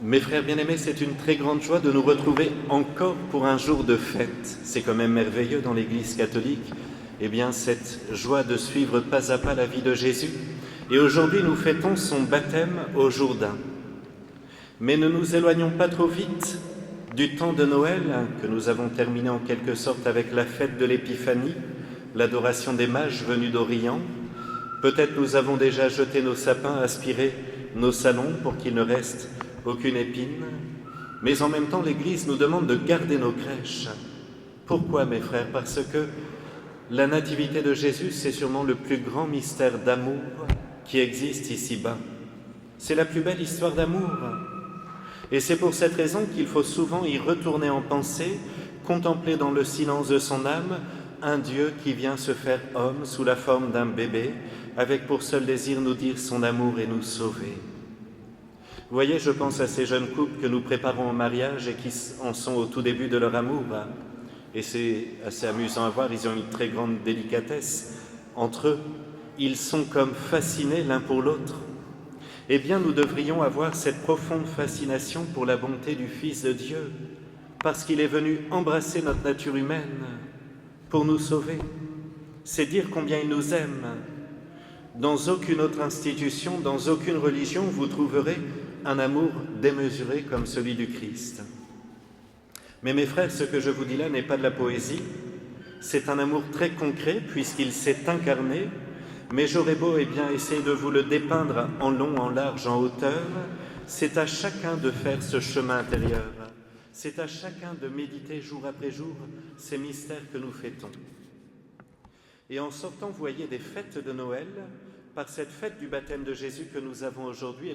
Mes frères bien-aimés, c'est une très grande joie de nous retrouver encore pour un jour de fête. C'est quand même merveilleux dans l'Église catholique, cette joie de suivre pas à pas la vie de Jésus. Et aujourd'hui, nous fêtons son baptême au Jourdain. Mais ne nous éloignons pas trop vite du temps de Noël, que nous avons terminé en quelque sorte avec la fête de l'Épiphanie, l'adoration des mages venus d'Orient. Peut-être nous avons déjà jeté nos sapins, aspiré nos salons pour qu'il ne reste aucune épine, mais en même temps l'Église nous demande de garder nos crèches. Pourquoi, mes frères? Parce que la nativité de Jésus, c'est sûrement le plus grand mystère d'amour qui existe ici-bas. C'est la plus belle histoire d'amour. Et c'est pour cette raison qu'il faut souvent y retourner en pensée, contempler dans le silence de son âme un Dieu qui vient se faire homme sous la forme d'un bébé, avec pour seul désir nous dire son amour et nous sauver. Vous voyez, je pense à ces jeunes couples que nous préparons au mariage et qui en sont au tout début de leur amour. Et c'est assez amusant à voir, ils ont une très grande délicatesse entre eux. Ils sont comme fascinés l'un pour l'autre. Eh bien, nous devrions avoir cette profonde fascination pour la bonté du Fils de Dieu, parce qu'il est venu embrasser notre nature humaine pour nous sauver. C'est dire combien il nous aime. Dans aucune autre institution, dans aucune religion, vous trouverez un amour démesuré comme celui du Christ. Mais mes frères, ce que je vous dis là n'est pas de la poésie, c'est un amour très concret puisqu'il s'est incarné, mais j'aurais beau essayer de vous le dépeindre en long, en large, en hauteur, c'est à chacun de faire ce chemin intérieur, c'est à chacun de méditer jour après jour ces mystères que nous fêtons. Et en sortant, vous voyez, des fêtes de Noël, par cette fête du baptême de Jésus que nous avons aujourd'hui,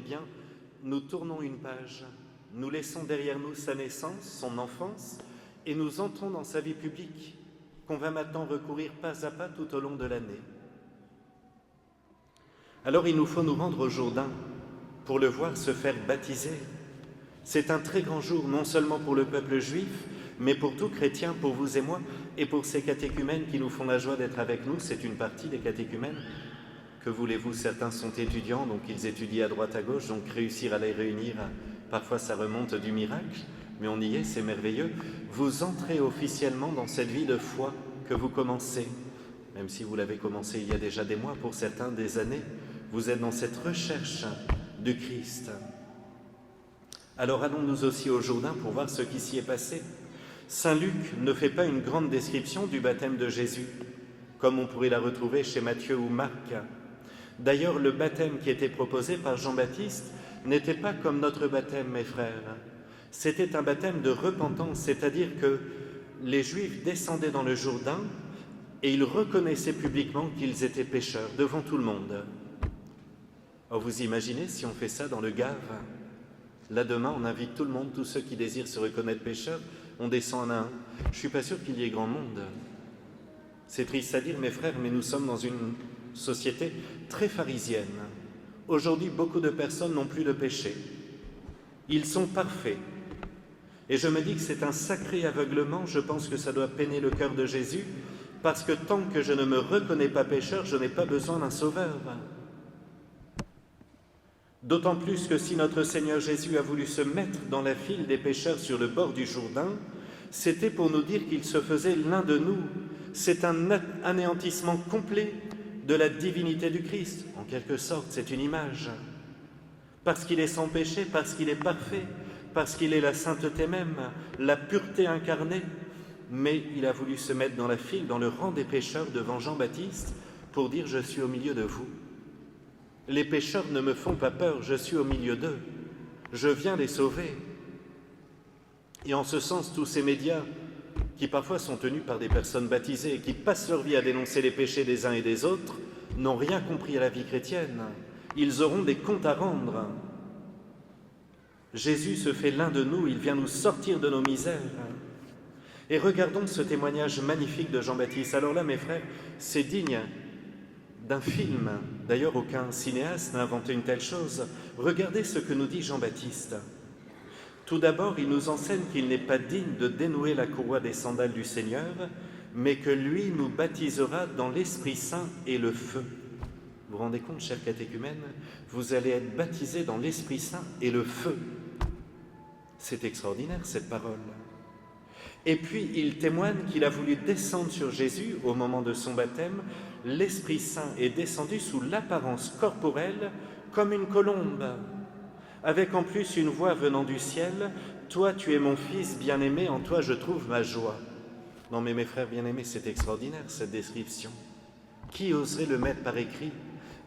nous tournons une page, nous laissons derrière nous sa naissance, son enfance, et nous entrons dans sa vie publique, qu'on va maintenant recourir pas à pas tout au long de l'année. Alors il nous faut nous rendre au Jourdain pour le voir se faire baptiser. C'est un très grand jour, non seulement pour le peuple juif, mais pour tout chrétien, pour vous et moi, et pour ces catéchumènes qui nous font la joie d'être avec nous. C'est une partie des catéchumènes. Que voulez-vous, certains sont étudiants, donc ils étudient à droite à gauche, donc réussir à les réunir, parfois ça remonte du miracle, mais on y est, c'est merveilleux. Vous entrez officiellement dans cette vie de foi que vous commencez, même si vous l'avez commencé il y a déjà des mois, pour certains des années. Vous êtes dans cette recherche du Christ. Alors allons-nous aussi au Jourdain pour voir ce qui s'y est passé. Saint Luc ne fait pas une grande description du baptême de Jésus, comme on pourrait la retrouver chez Matthieu ou Marc. D'ailleurs, le baptême qui était proposé par Jean-Baptiste n'était pas comme notre baptême, mes frères. C'était un baptême de repentance, c'est-à-dire que les Juifs descendaient dans le Jourdain et ils reconnaissaient publiquement qu'ils étaient pécheurs devant tout le monde. Alors vous imaginez si on fait ça dans le Gave? Là demain, on invite tout le monde, tous ceux qui désirent se reconnaître pécheurs, on descend un à un. Je ne suis pas sûr qu'il y ait grand monde. C'est triste à dire, mes frères, mais nous sommes dans une société très pharisienne. Aujourd'hui, beaucoup de personnes n'ont plus de péché. Ils sont parfaits. Et je me dis que c'est un sacré aveuglement. Je pense que ça doit peiner le cœur de Jésus, parce que tant que je ne me reconnais pas pécheur, je n'ai pas besoin d'un sauveur. D'autant plus que si notre Seigneur Jésus a voulu se mettre dans la file des pécheurs sur le bord du Jourdain, c'était pour nous dire qu'il se faisait l'un de nous. C'est un anéantissement complet de la divinité du Christ. En quelque sorte, c'est une image. Parce qu'il est sans péché, parce qu'il est parfait, parce qu'il est la sainteté même, la pureté incarnée. Mais il a voulu se mettre dans la file, dans le rang des pécheurs devant Jean-Baptiste pour dire « Je suis au milieu de vous ». Les pécheurs ne me font pas peur, je suis au milieu d'eux. Je viens les sauver. Et en ce sens, tous ces médias qui parfois sont tenus par des personnes baptisées et qui passent leur vie à dénoncer les péchés des uns et des autres, n'ont rien compris à la vie chrétienne. Ils auront des comptes à rendre. Jésus se fait l'un de nous, il vient nous sortir de nos misères. Et regardons ce témoignage magnifique de Jean-Baptiste. Alors là, mes frères, c'est digne d'un film. D'ailleurs, aucun cinéaste n'a inventé une telle chose. Regardez ce que nous dit Jean-Baptiste. Tout d'abord, il nous enseigne qu'il n'est pas digne de dénouer la courroie des sandales du Seigneur, mais que lui nous baptisera dans l'Esprit Saint et le feu. Vous vous rendez compte, chers catéchumènes, vous allez être baptisés dans l'Esprit Saint et le feu. C'est extraordinaire cette parole. Et puis il témoigne qu'il a voulu descendre sur Jésus au moment de son baptême. L'Esprit Saint est descendu sous l'apparence corporelle comme une colombe, avec en plus une voix venant du ciel. Toi, tu es mon Fils bien-aimé, en toi je trouve ma joie. Non mais mes frères bien-aimés, c'est extraordinaire cette description. Qui oserait le mettre par écrit?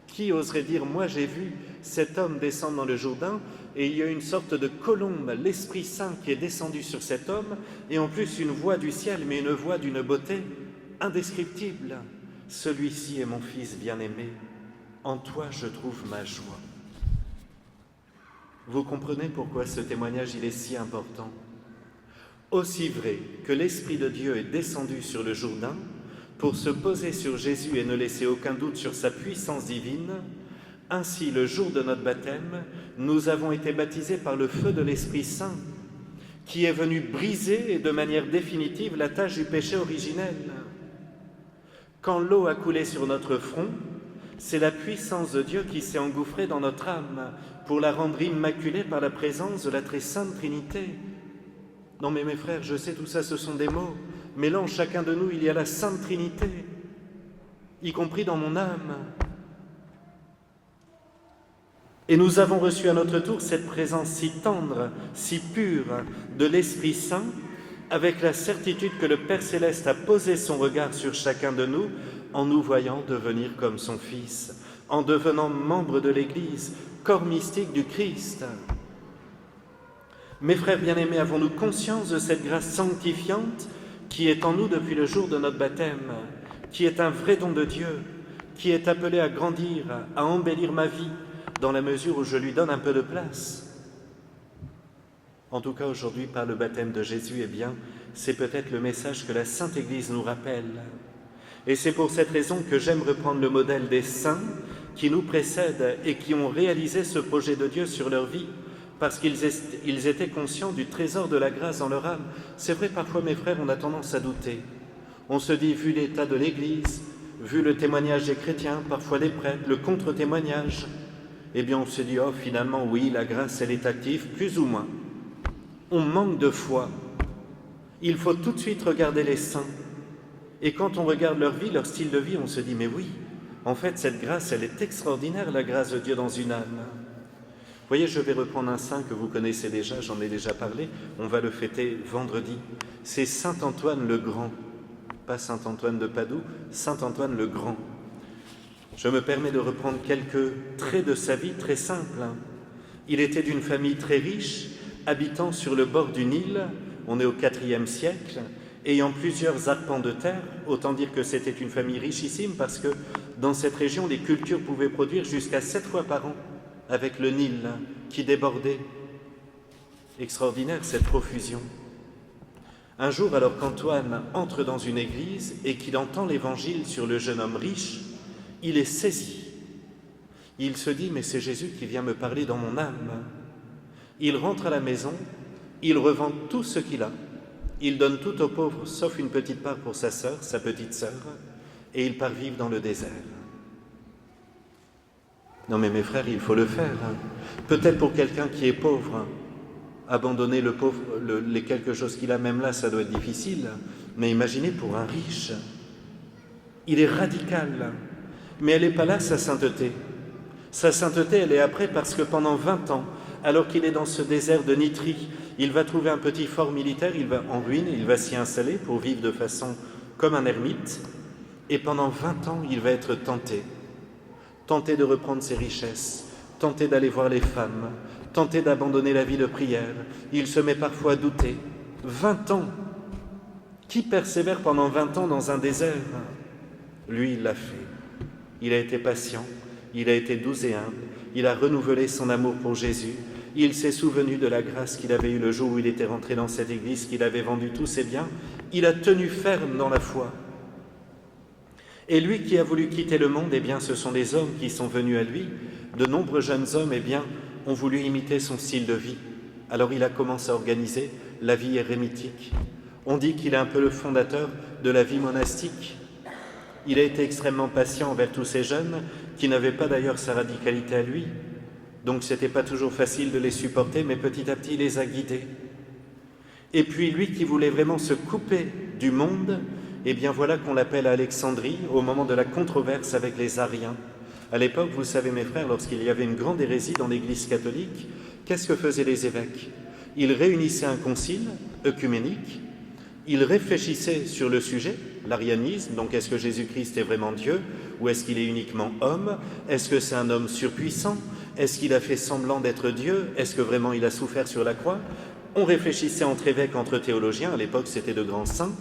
Qui oserait dire, moi j'ai vu cet homme descendre dans le Jourdain et il y a une sorte de colombe, l'Esprit Saint qui est descendu sur cet homme et en plus une voix du ciel, mais une voix d'une beauté indescriptible. Celui-ci est mon Fils bien-aimé, en toi je trouve ma joie. Vous comprenez pourquoi ce témoignage il est si important. Aussi vrai que l'Esprit de Dieu est descendu sur le Jourdain pour se poser sur Jésus et ne laisser aucun doute sur sa puissance divine, ainsi le jour de notre baptême, nous avons été baptisés par le feu de l'Esprit Saint, qui est venu briser et de manière définitive la tâche du péché originel. Quand l'eau a coulé sur notre front, c'est la puissance de Dieu qui s'est engouffrée dans notre âme pour la rendre immaculée par la présence de la très sainte Trinité. Non mais mes frères, je sais tout ça, ce sont des mots, mais là en chacun de nous il y a la Sainte Trinité, y compris dans mon âme. Et nous avons reçu à notre tour cette présence si tendre, si pure de l'Esprit Saint, avec la certitude que le Père Céleste a posé son regard sur chacun de nous en nous voyant devenir comme son Fils, en devenant membre de l'Église, corps mystique du Christ. Mes frères bien-aimés, avons-nous conscience de cette grâce sanctifiante qui est en nous depuis le jour de notre baptême, qui est un vrai don de Dieu, qui est appelé à grandir, à embellir ma vie, dans la mesure où je lui donne un peu de place? En tout cas, aujourd'hui, par le baptême de Jésus, eh bien, c'est peut-être le message que la Sainte Église nous rappelle. Et c'est pour cette raison que j'aime reprendre le modèle des saints qui nous précèdent et qui ont réalisé ce projet de Dieu sur leur vie, parce qu'ils étaient conscients du trésor de la grâce dans leur âme. C'est vrai, parfois, mes frères, on a tendance à douter. On se dit, vu l'état de l'Église, vu le témoignage des chrétiens, parfois des prêtres, le contre-témoignage, eh bien, on se dit, oh, finalement, oui, la grâce, elle est active, plus ou moins. On manque de foi. Il faut tout de suite regarder les saints. Et quand on regarde leur vie, leur style de vie, on se dit, mais oui, en fait, cette grâce, elle est extraordinaire, la grâce de Dieu dans une âme. Vous voyez, je vais reprendre un saint que vous connaissez déjà, j'en ai déjà parlé, on va le fêter vendredi. C'est Saint Antoine le Grand, pas Saint Antoine de Padoue, Saint Antoine le Grand. Je me permets de reprendre quelques traits de sa vie très simples. Il était d'une famille très riche, habitant sur le bord du Nil, on est au IVe siècle, ayant plusieurs arpents de terre, autant dire que c'était une famille richissime parce que dans cette région, les cultures pouvaient produire jusqu'à 7 fois par an avec le Nil qui débordait. Extraordinaire cette profusion. Un jour, alors qu'Antoine entre dans une église et qu'il entend l'évangile sur le jeune homme riche, il est saisi. Il se dit, mais c'est Jésus qui vient me parler dans mon âme. Il rentre à la maison, il revend tout ce qu'il a, il donne tout aux pauvres, sauf une petite part pour sa sœur, sa petite sœur, et il part vivre dans le désert. Non mais mes frères, il faut le faire. Peut-être pour quelqu'un qui est pauvre, abandonner les quelque chose qu'il a, même là, ça doit être difficile, mais imaginez pour un riche. Il est radical, mais elle n'est pas là, sa sainteté. Sa sainteté, elle est après parce que pendant 20 ans, alors qu'il est dans ce désert de Nitrie, il va trouver un petit fort militaire, il va en ruine, il va s'y installer pour vivre de façon comme un ermite, et pendant 20 ans, il va être tenté de reprendre ses richesses, tenté d'aller voir les femmes, tenté d'abandonner la vie de prière. Il se met parfois à douter. 20 ans. Qui persévère pendant 20 ans dans un désert? Lui, il l'a fait. Il a été patient, il a été doux et humble, il a renouvelé son amour pour Jésus, il s'est souvenu de la grâce qu'il avait eue le jour où il était rentré dans cette église, qu'il avait vendu tous ses biens, il a tenu ferme dans la foi. Et lui qui a voulu quitter le monde, eh bien, ce sont des hommes qui sont venus à lui. De nombreux jeunes hommes, eh bien, ont voulu imiter son style de vie. Alors il a commencé à organiser la vie érémitique. On dit qu'il est un peu le fondateur de la vie monastique. Il a été extrêmement patient envers tous ces jeunes, qui n'avaient pas d'ailleurs sa radicalité à lui. Donc ce n'était pas toujours facile de les supporter, mais petit à petit il les a guidés. Et puis lui qui voulait vraiment se couper du monde, eh bien voilà qu'on l'appelle à Alexandrie au moment de la controverse avec les Ariens. À l'époque, vous savez mes frères, lorsqu'il y avait une grande hérésie dans l'Église catholique, qu'est-ce que faisaient les évêques? Ils réunissaient un concile œcuménique, ils réfléchissaient sur le sujet, l'arianisme, donc est-ce que Jésus-Christ est vraiment Dieu ou est-ce qu'il est uniquement homme? Est-ce que c'est un homme surpuissant? Est-ce qu'il a fait semblant d'être Dieu? Est-ce que vraiment il a souffert sur la croix? On réfléchissait entre évêques, entre théologiens, à l'époque c'était de grands saints,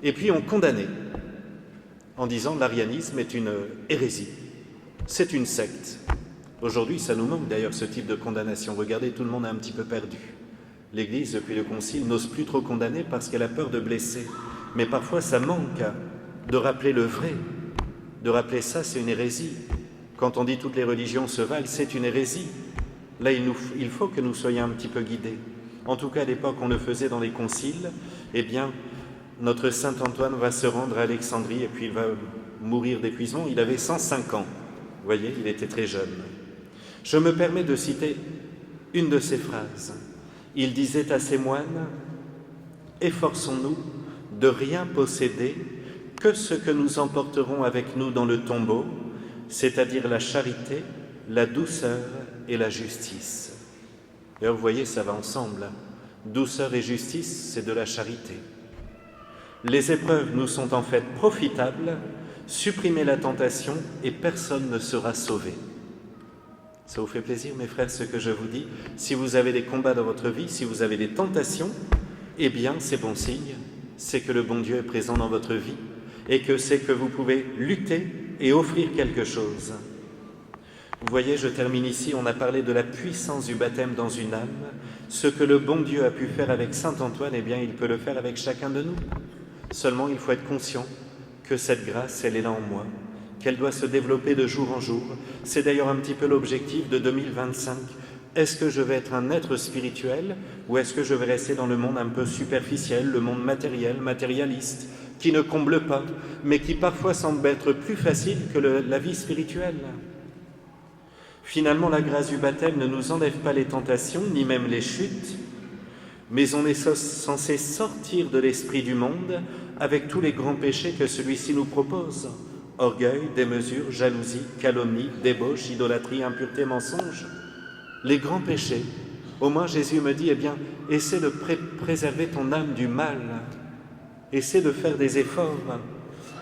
et puis on condamnait en disant l'arianisme est une hérésie, c'est une secte. Aujourd'hui, ça nous manque d'ailleurs ce type de condamnation. Regardez, tout le monde est un petit peu perdu. L'Église, depuis le Concile, n'ose plus trop condamner parce qu'elle a peur de blesser. Mais parfois, ça manque de rappeler le vrai, de rappeler ça, c'est une hérésie. Quand on dit toutes les religions se valent, c'est une hérésie. Là, il faut que nous soyons un petit peu guidés. En tout cas, à l'époque, on le faisait dans les conciles. Eh bien, notre saint Antoine va se rendre à Alexandrie et puis il va mourir d'épuisement. Il avait 105 ans. Vous voyez, il était très jeune. Je me permets de citer une de ses phrases. Il disait à ses moines « Efforçons-nous de rien posséder que ce que nous emporterons avec nous dans le tombeau, c'est-à-dire la charité, la douceur et la justice. » Et vous voyez, ça va ensemble. Douceur et justice, c'est de la charité. Les épreuves nous sont en fait profitables, supprimez la tentation et personne ne sera sauvé. Ça vous fait plaisir, mes frères, ce que je vous dis? Si vous avez des combats dans votre vie, si vous avez des tentations, eh bien, c'est bon signe, c'est que le bon Dieu est présent dans votre vie et que c'est que vous pouvez lutter et offrir quelque chose. Vous voyez, je termine ici, on a parlé de la puissance du baptême dans une âme. Ce que le bon Dieu a pu faire avec saint Antoine, eh bien, il peut le faire avec chacun de nous. Seulement, il faut être conscient que cette grâce, elle est là en moi, qu'elle doit se développer de jour en jour. C'est d'ailleurs un petit peu l'objectif de 2025. Est-ce que je vais être un être spirituel ou est-ce que je vais rester dans le monde un peu superficiel, le monde matériel, matérialiste, qui ne comble pas, mais qui parfois semble être plus facile que la vie spirituelle? Finalement, la grâce du baptême ne nous enlève pas les tentations, ni même les chutes, mais on est censé sortir de l'esprit du monde avec tous les grands péchés que celui-ci nous propose. Orgueil, démesure, jalousie, calomnie, débauche, idolâtrie, impureté, mensonge. Les grands péchés. Au moins Jésus me dit, eh bien, essaie de préserver ton âme du mal. Essaie de faire des efforts.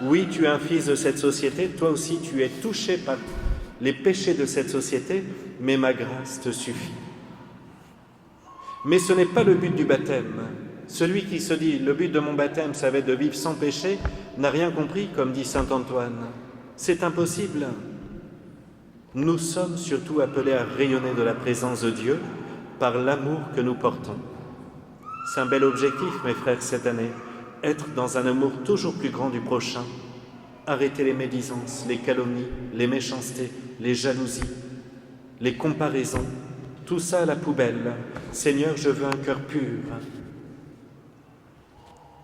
Oui, tu es un fils de cette société, toi aussi tu es touché par les péchés de cette société, mais ma grâce te suffit. Mais ce n'est pas le but du baptême. Celui qui se dit, le but de mon baptême, ça va être de vivre sans péché, n'a rien compris, comme dit saint Antoine. C'est impossible. Nous sommes surtout appelés à rayonner de la présence de Dieu par l'amour que nous portons. C'est un bel objectif, mes frères, cette année. Être dans un amour toujours plus grand du prochain. Arrêter les médisances, les calomnies, les méchancetés, les jalousies, les comparaisons. Tout ça à la poubelle. Seigneur, je veux un cœur pur.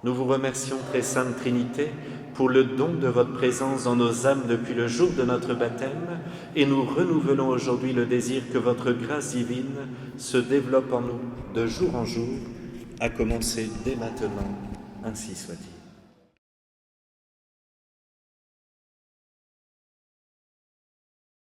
Nous vous remercions, très sainte Trinité, pour le don de votre présence dans nos âmes depuis le jour de notre baptême, et nous renouvelons aujourd'hui le désir que votre grâce divine se développe en nous de jour en jour, à commencer dès maintenant, ainsi soit-il.